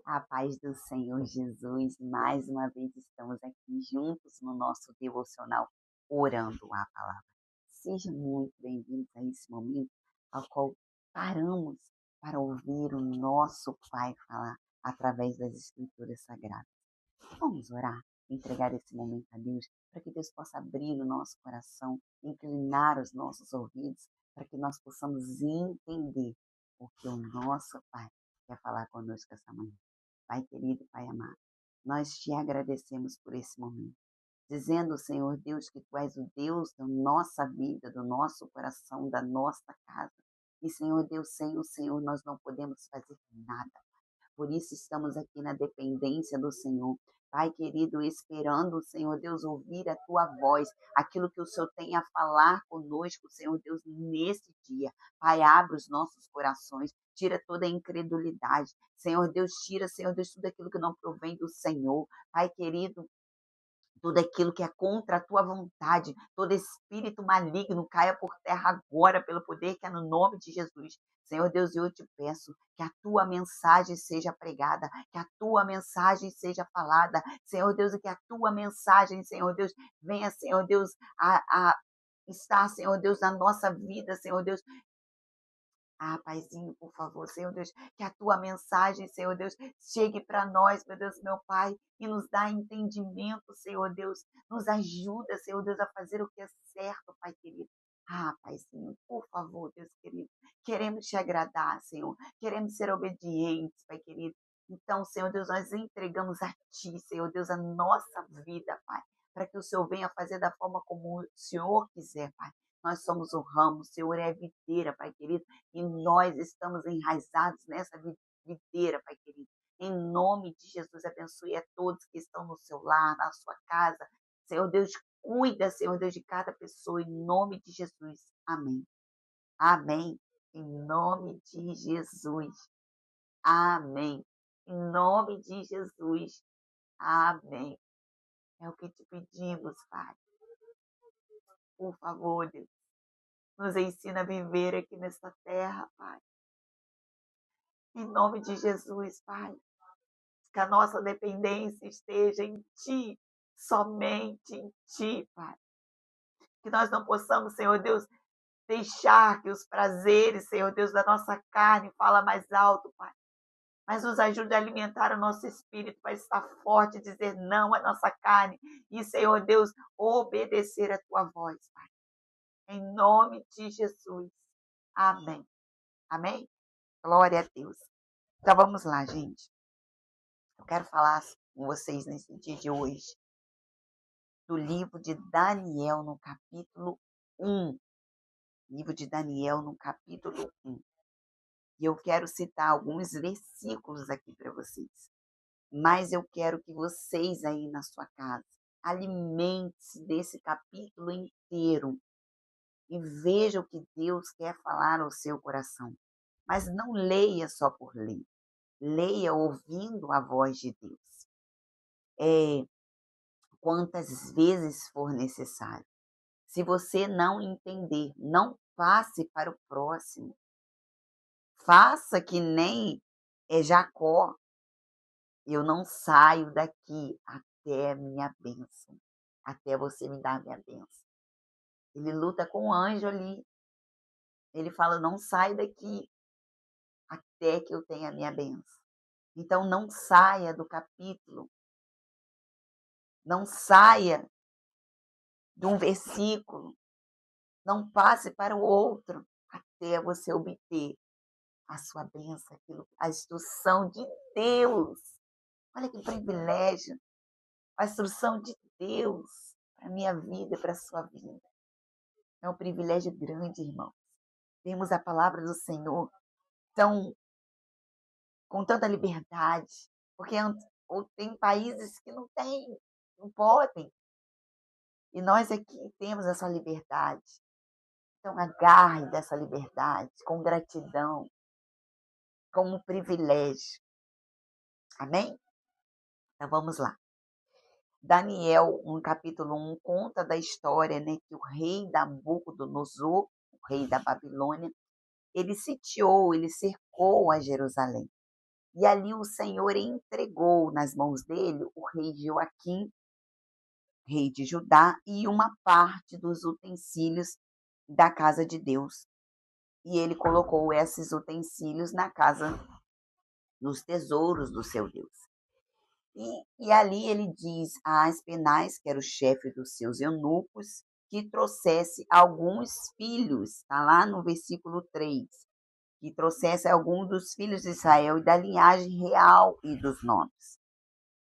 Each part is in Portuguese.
A paz do Senhor Jesus, mais uma vez estamos aqui juntos no nosso devocional, orando a palavra. Sejam muito bem-vindos a esse momento ao qual paramos para ouvir o nosso Pai falar através das Escrituras Sagradas. Vamos orar, entregar esse momento a Deus, para que Deus possa abrir o nosso coração, inclinar os nossos ouvidos, para que nós possamos entender o que o nosso Pai quer falar conosco essa manhã. Pai querido, Pai amado, nós te agradecemos por esse momento, dizendo, Senhor Deus, que Tu és o Deus da nossa vida, do nosso coração, da nossa casa. E, Senhor Deus, sem o Senhor nós não podemos fazer nada. Por isso estamos aqui na dependência do Senhor. Pai querido, esperando, Senhor Deus, ouvir a Tua voz, aquilo que o Senhor tem a falar conosco, Senhor Deus, nesse dia. Pai, abre os nossos corações, tira toda a incredulidade. Senhor Deus, tira, Senhor Deus, tudo aquilo que não provém do Senhor. Pai querido, tudo aquilo que é contra a tua vontade, todo espírito maligno caia por terra agora pelo poder que é no nome de Jesus. Senhor Deus, eu te peço que a tua mensagem seja pregada, que a tua mensagem seja falada, Senhor Deus, e que a tua mensagem, Senhor Deus, venha, Senhor Deus, a estar, Senhor Deus, na nossa vida, Senhor Deus, Paizinho, por favor, Senhor Deus, que a tua mensagem, Senhor Deus, chegue para nós, meu Deus, meu Pai, e nos dá entendimento, Senhor Deus, nos ajuda, Senhor Deus, a fazer o que é certo, Pai querido. Paizinho, por favor, Deus querido, queremos te agradar, Senhor, queremos ser obedientes, Pai querido. Então, Senhor Deus, nós entregamos a Ti, Senhor Deus, a nossa vida, Pai, para que o Senhor venha fazer da forma como o Senhor quiser, Pai. Nós somos o ramo, o Senhor é a videira, Pai querido, e nós estamos enraizados nessa videira, Pai querido. Em nome de Jesus, abençoe a todos que estão no seu lar, na sua casa. Senhor Deus, cuida, Senhor Deus, de cada pessoa, em nome de Jesus. Amém. Amém. Em nome de Jesus. Amém. Em nome de Jesus. Amém. É o que te pedimos, Pai. Por favor, Deus. Nos ensina a viver aqui nesta terra, Pai. Em nome de Jesus, Pai. Que a nossa dependência esteja em Ti, somente em Ti, Pai. Que nós não possamos, Senhor Deus, deixar que os prazeres, Senhor Deus, da nossa carne fala mais alto, Pai. Mas nos ajude a alimentar o nosso espírito para estar forte e dizer não à nossa carne. E, Senhor Deus, obedecer a Tua voz, Pai. Em nome de Jesus. Amém. Amém? Glória a Deus. Então vamos lá, gente. Eu quero falar com vocês nesse dia de hoje do livro de Daniel, no capítulo 1. Livro de Daniel, no capítulo 1. E eu quero citar alguns versículos aqui para vocês. Mas eu quero que vocês aí na sua casa alimentem-se desse capítulo inteiro e vejam o que Deus quer falar ao seu coração. Mas não leia só por ler. Leia ouvindo a voz de Deus. Quantas vezes for necessário. Se você não entender, não passe para o próximo. Faça que nem Jacó. Eu não saio daqui até a minha bênção. Até você me dar a minha bênção. Ele luta com o anjo ali. Ele fala, não saio daqui até que eu tenha a minha bênção. Então não saia do capítulo. Não saia de um versículo. Não passe para o outro até você obter a sua bênção, a instrução de Deus. Olha que privilégio. A instrução de Deus para a minha vida e para a sua vida. É um privilégio grande, irmão. Temos a palavra do Senhor com tanta liberdade. Porque tem países que não têm, não podem. E nós aqui temos essa liberdade. Então, agarre dessa liberdade com gratidão, como um privilégio. Amém? Então, vamos lá. Daniel, no capítulo 1, conta da história, né, que o rei Nabucodonosor, o rei da Babilônia, ele sitiou, ele cercou a Jerusalém. E ali o Senhor entregou nas mãos dele o rei Joaquim, rei de Judá, e uma parte dos utensílios da casa de Deus. E ele colocou esses utensílios na casa, nos tesouros do seu Deus. E ali ele diz a Aspenaz, que era o chefe dos seus eunucos, que trouxesse alguns filhos, está lá no versículo 3, que trouxesse algum dos filhos de Israel e da linhagem real e dos nomes.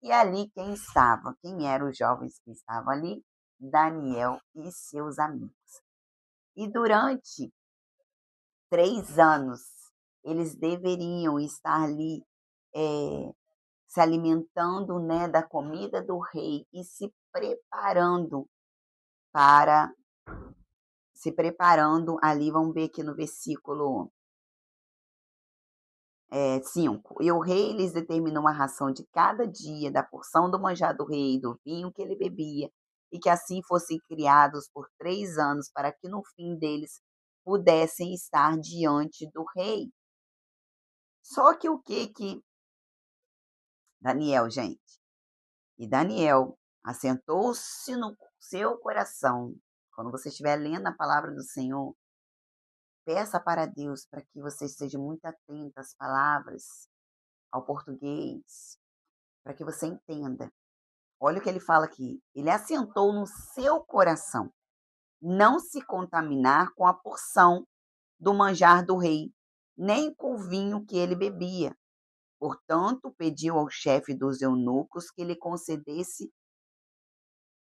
E ali quem estava? Quem eram os jovens que estavam ali? Daniel e seus amigos. E durante 3 anos, eles deveriam estar ali se alimentando, né, da comida do rei e para se preparando ali, vamos ver aqui no versículo 5. E o rei lhes determinou a ração de cada dia, da porção do manjar do rei, do vinho que ele bebia, e que assim fossem criados por 3 anos, para que no fim deles pudessem estar diante do rei. Só que o que Daniel, gente? E Daniel assentou-se no seu coração. Quando você estiver lendo a palavra do Senhor, peça para Deus para que você esteja muito atento às palavras, ao português, para que você entenda. Olha o que ele fala aqui. Ele assentou no seu coração não se contaminar com a porção do manjar do rei, nem com o vinho que ele bebia. Portanto, pediu ao chefe dos eunucos que lhe concedesse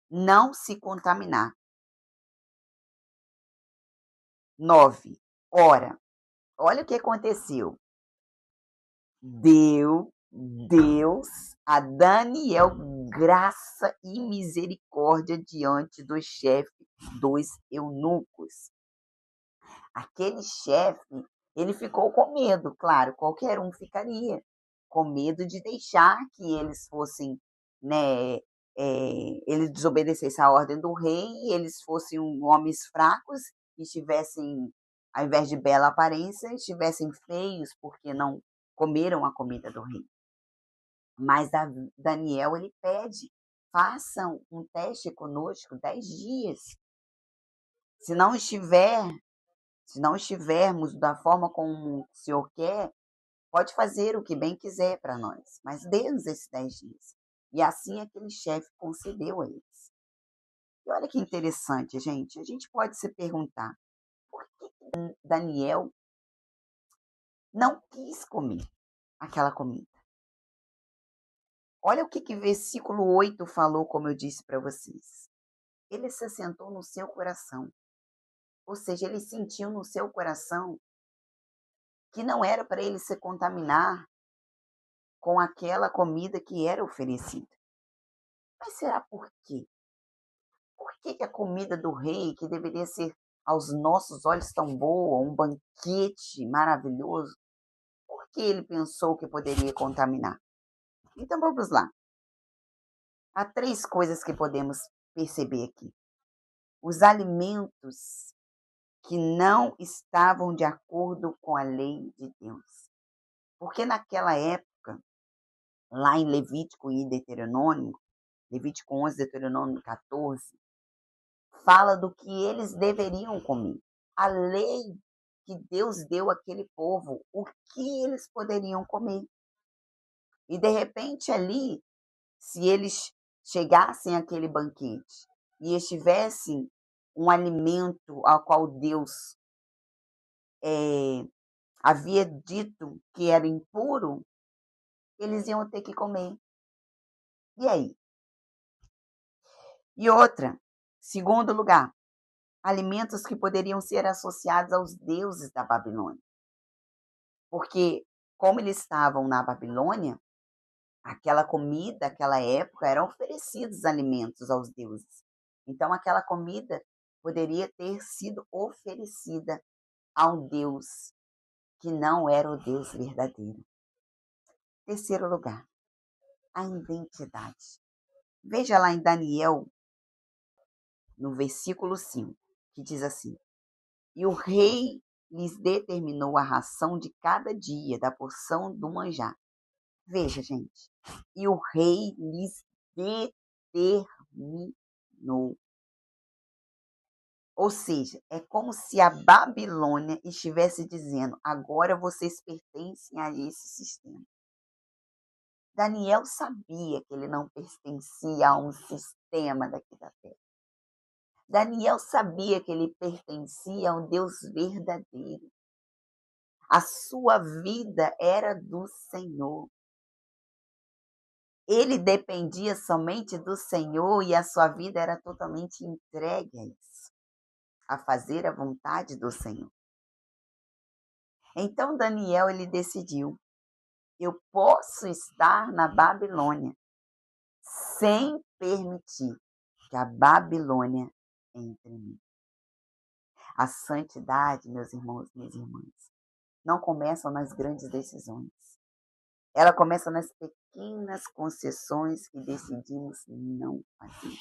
não se contaminar. 9. Ora, olha o que aconteceu. Deus a Daniel graça e misericórdia diante do chefe dos eunucos. Aquele chefe, ele ficou com medo, claro, qualquer um ficaria, com medo de deixar que eles fossem, né, eles desobedecessem a ordem do rei, eles fossem homens fracos, que estivessem, ao invés de bela aparência, estivessem feios, porque não comeram a comida do rei. Mas Daniel, ele pede, façam um teste conosco 10 dias. Se não estivermos da forma como o Senhor quer, pode fazer o que bem quiser para nós, mas dê-nos esses 10 dias. E assim aquele chefe concedeu a eles. E olha que interessante, gente. A gente pode se perguntar, por que Daniel não quis comer aquela comida? Olha o que versículo 8 falou, como eu disse para vocês. Ele se assentou no seu coração. Ou seja, ele sentiu no seu coração que não era para ele se contaminar com aquela comida que era oferecida. Mas será por quê? Por que a comida do rei, que deveria ser aos nossos olhos tão boa, um banquete maravilhoso, por que ele pensou que poderia contaminar? Então vamos lá. Há 3 coisas que podemos perceber aqui. Os alimentos que não estavam de acordo com a lei de Deus. Porque naquela época, lá em Levítico e Deuteronômio, Levítico 11, Deuteronômio 14, fala do que eles deveriam comer. A lei que Deus deu àquele povo, o que eles poderiam comer. E de repente ali, se eles chegassem àquele banquete e estivessem um alimento ao qual Deus havia dito que era impuro, eles iam ter que comer. E aí? E outra, segundo lugar, alimentos que poderiam ser associados aos deuses da Babilônia. Porque, como eles estavam na Babilônia, aquela comida, aquela época, eram oferecidos alimentos aos deuses. Então, aquela comida poderia ter sido oferecida a um Deus que não era o Deus verdadeiro. Terceiro lugar, a identidade. Veja lá em Daniel, no versículo 5, que diz assim: E o rei lhes determinou a ração de cada dia da porção do manjar, Veja, gente, e o rei lhes determinou. Ou seja, é como se a Babilônia estivesse dizendo: agora vocês pertencem a esse sistema. Daniel sabia que ele não pertencia a um sistema daqui da terra. Daniel sabia que ele pertencia a um Deus verdadeiro. A sua vida era do Senhor. Ele dependia somente do Senhor e a sua vida era totalmente entregue a isso, a fazer a vontade do Senhor. Então Daniel ele decidiu: eu posso estar na Babilônia sem permitir que a Babilônia entre em mim. A santidade, meus irmãos, minhas irmãs, não começa nas grandes decisões. Ela começa nas pequenas concessões que decidimos não fazer.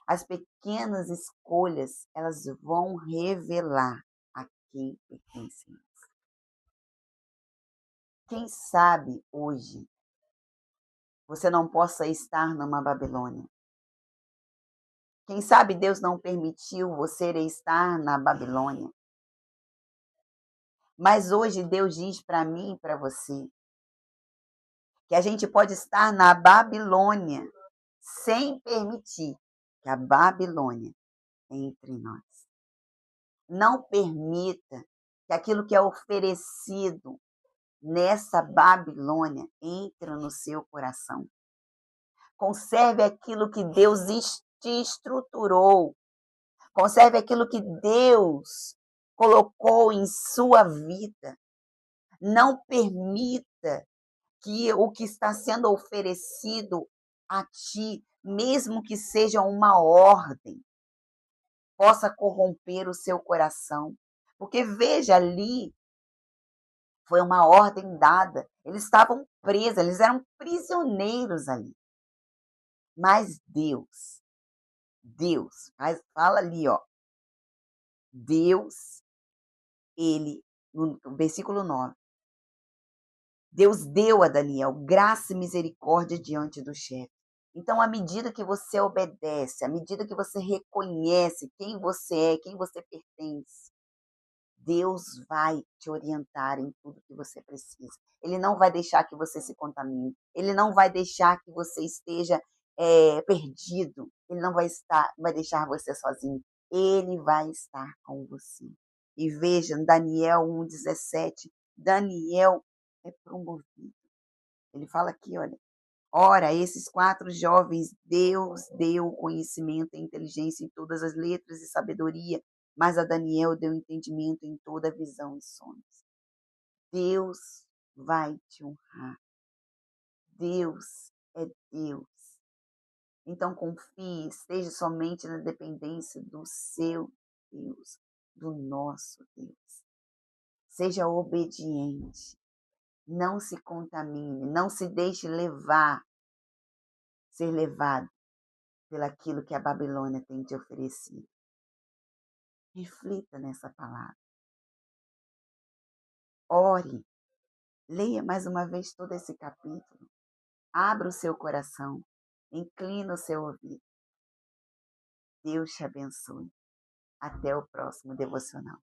As pequenas escolhas, elas vão revelar a quem pertencemos. Quem sabe hoje você não possa estar numa Babilônia. Quem sabe Deus não permitiu você estar na Babilônia. Mas hoje Deus diz para mim e para você que a gente pode estar na Babilônia sem permitir que a Babilônia entre em nós. Não permita que aquilo que é oferecido nessa Babilônia entre no seu coração. Conserve aquilo que Deus te estruturou. Conserve aquilo que Deus colocou em sua vida. Não permita que o que está sendo oferecido a ti, mesmo que seja uma ordem, possa corromper o seu coração. Porque veja ali, foi uma ordem dada. Eles estavam presos, eles eram prisioneiros ali. Mas Deus, fala ali, ó. Deus, ele, no versículo 9, Deus deu a Daniel graça e misericórdia diante do chefe. Então, à medida que você obedece, à medida que você reconhece quem você é, quem você pertence, Deus vai te orientar em tudo que você precisa. Ele não vai deixar que você se contamine. Ele não vai deixar que você esteja perdido. Ele não vai deixar você sozinho. Ele vai estar com você. E vejam, Daniel 1,17. Daniel é promovido. Ele fala aqui, olha. Ora, esses 4 jovens, Deus deu conhecimento e inteligência em todas as letras e sabedoria, mas a Daniel deu entendimento em toda a visão e sonhos. Deus vai te honrar. Deus é Deus. Então confie, esteja somente na dependência do seu Deus, do nosso Deus. Seja obediente. Não se contamine, não se deixe ser levado pelaquilo que a Babilônia tem te oferecido. Reflita nessa palavra. Ore. Leia mais uma vez todo esse capítulo. Abra o seu coração. Inclina o seu ouvido. Deus te abençoe. Até o próximo devocional.